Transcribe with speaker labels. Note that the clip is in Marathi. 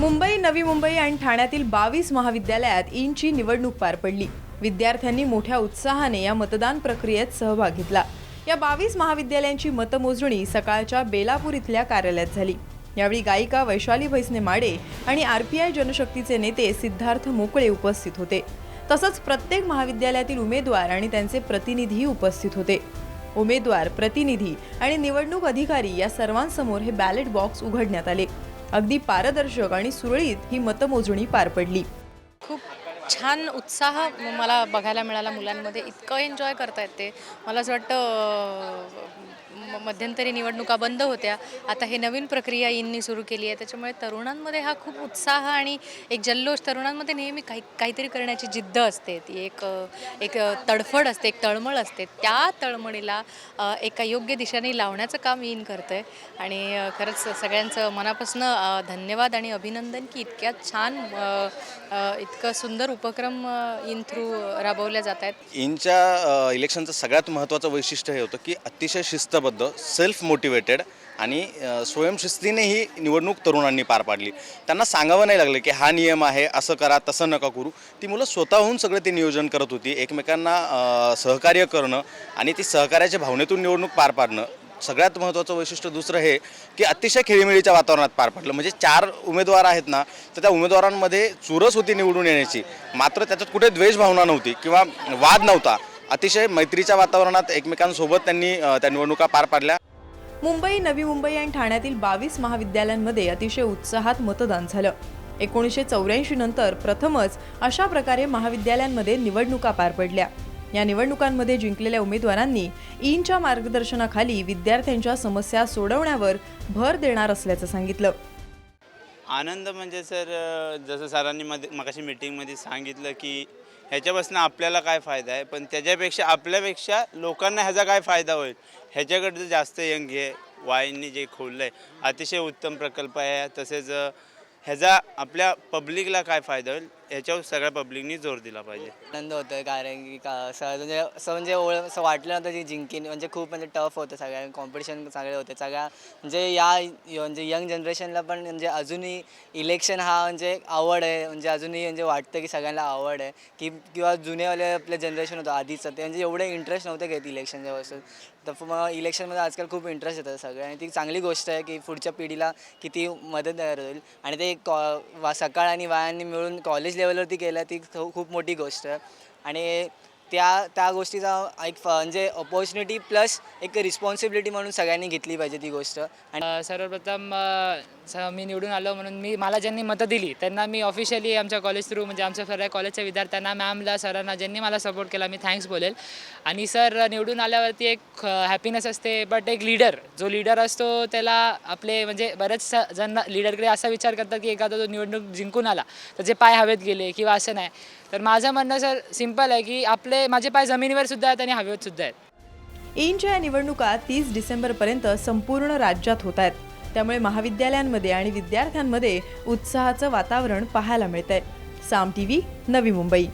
Speaker 1: मुंबई, नवी मुंबई आणि ठाण्यातील 22 महाविद्यालयात ईनची निवडणूक पार पडली। विद्यार्थ्यांनी मोठ्या उत्साहाने या मतदान प्रक्रियेत सहभाग घेतला। या 22 महाविद्यालयांची मतमोजणी सकाळच्या बेलापूर इथल्या कार्यालयात झाली। यावेळी गायिका वैशाली भैसने माडे आणि आरपीआय जनशक्तीचे नेते सिद्धार्थ मोकळे उपस्थित होते। तसंच प्रत्येक महाविद्यालयातील उमेदवार आणि त्यांचे प्रतिनिधी उपस्थित होते। उमेदवार, प्रतिनिधी आणि निवडणूक अधिकारी या सर्वांसमोर हे बॅलेट बॉक्स उघडण्यात आले। अगदी पारदर्शक आणि सुरळीत ही मतमोजणी पार पडली।
Speaker 2: खूप छान उत्साह मला बघायला मिळाला मुलांमध्ये। इतकं एन्जॉय करतायत ते। मला असं वाटतं मध्यंतरी निवडणुका बंद होत्या, आता हे नवीन प्रक्रिया ईननी सुरू केली आहे, त्याच्यामुळे तरुणांमध्ये हा खूप उत्साह आणि एक जल्लोष, तरुणांमध्ये नेहमी काहीतरी करण्याची जिद्द असते, ती एक तडफड असते, एक तळमळ असते। त्या तळमळीला एका योग्य दिशेने लावण्याचं काम ईन करतंय आणि खरंच सगळ्यांचं मनापासून धन्यवाद आणि अभिनंदन की इतक्या छान इतकं सुंदर उपक्रम ईन थ्रू राबवल्या जात आहेत।
Speaker 3: ईनच्या इलेक्शनचं सगळ्यात महत्त्वाचं वैशिष्ट्य हे होतं की अतिशय शिस्तबद्ध, सेल्फ मोटिवेटेड आणि स्वयंशिस्तीने ही निवडणूक तरुणांनी पार पाडली। त्यांना सांगावं नाही लागलं की हा नियम आहे, असं करा, तसं नका करू। ती मुलं स्वतःहून सगळं ते नियोजन करत होती, एकमेकांना सहकार्य करणं आणि ती सहकार्याच्या भावनेतून निवडणूक पार पाडणं। सगळ्यात महत्त्वाचं वैशिष्ट्य दुसरं हे की अतिशय खेळीमेळीच्या वातावरणात पार पडलं। म्हणजे 4 उमेदवार आहेत ना, तर त्या उमेदवारांमध्ये चुरस होती निवडून येण्याची, मात्र त्याच्यात कुठे द्वेषभावना नव्हती किंवा वाद नव्हता। अतिशय मैत्रीच्या वातावरणात एकमेकांसोबत त्यांनी त्या निवडणुका पार पाडल्या।
Speaker 1: मुंबई, नवी मुंबई आणि ठाण्यातील 22 महाविद्यालयांमध्ये अतिशय उत्साहात मतदान झालं। 1984 नंतर प्रथमच अशा प्रकारे महाविद्यालयांमध्ये निवडणुका पार पडल्या। या निवडणुकांमध्ये जिंकलेल्या उमेदवारांनी ईनच्या मार्गदर्शनाखाली विद्यार्थ्यांच्या समस्या सोडवण्यावर भर देणार असल्याचं सांगितलं।
Speaker 4: आनंद म्हणजे सर, जसं सरांनी मगाशी मीटिंगमध्ये सांगितलं की ह्याच्यापासून आपल्याला काय फायदा आहे, पण त्याच्यापेक्षा आपल्यापेक्षा लोकांना ह्याचा काय फायदा होईल ह्याच्याकडे जास्त यंग हे वाईंनी जे खोललं आहे अतिशय उत्तम प्रकल्प आहे। तसेच ह्याचा आपल्या पब्लिकला काय फायदा होईल ह्याच्यावर सगळ्या पब्लिकनी जोर दिला पाहिजे।
Speaker 5: आनंद होतोय कारण की असं असं वाटलं नव्हतं की जिंकीन, म्हणजे खूप टफ होतं, सगळ्या कॉम्पिटिशन सगळे होते, सगळ्या म्हणजे यंग जनरेशनला पण अजूनही इलेक्शन हा आवड आहे, अजूनही वाटतं की सगळ्यांना आवड आहे की किंवा जुनेवाले आपलं जनरेशन होतं आधीचं ते एवढे इंटरेस्ट नव्हते घेत इलेक्शनच्या वस्तू, तर मग इलेक्शनमध्ये आजकाल खूप इंटरेस्ट येतं सगळं आणि ती चांगली गोष्ट आहे की पुढच्या पिढीला किती मदत होईल आणि ते सकाळ आणि वायांनी मिळून कॉलेज लेवलवरती केलं ती खूप मोठी गोष्ट आहे आणि त्या गोष्टीचा एक अपॉर्च्युनिटी प्लस एक रिस्पॉन्सिबिलिटी म्हणून सगळ्यांनी घेतली पाहिजे ती गोष्ट।
Speaker 6: आणि सर्वप्रथम मी निवडून आलो म्हणून मला ज्यांनी मतं दिली त्यांना मी ऑफिशियली आमच्या कॉलेज थ्रू आमच्या सगळ्या कॉलेजच्या विद्यार्थ्यांना, मॅमला, सरांना ज्यांनी मला सपोर्ट केला मी थँक्स बोलेल। आणि सर, निवडून आल्यावरती एक हॅपीनेस असते, बट एक जो लीडर असतो त्याला आपले बरेच जण लीडरकडे असा विचार करतात की एखादा जो निवडणूक जिंकून आला त्याचे पाय हवेत गेले किंवा असं नाही, तर माझं म्हणणं सर सिंपल आहे की माझे पाय जमिनीवर सुद्धा आहेत आणि हवेत सुद्धा आहेत।
Speaker 1: ईनच्या या निवडणुका 30 डिसेंबरपर्यंत संपूर्ण राज्यात होत आहेत, त्यामुळे महाविद्यालयांमध्ये आणि विद्यार्थ्यांमध्ये उत्साहाचं वातावरण पाहायला मिळतंय। साम टीव्ही, नवी मुंबई।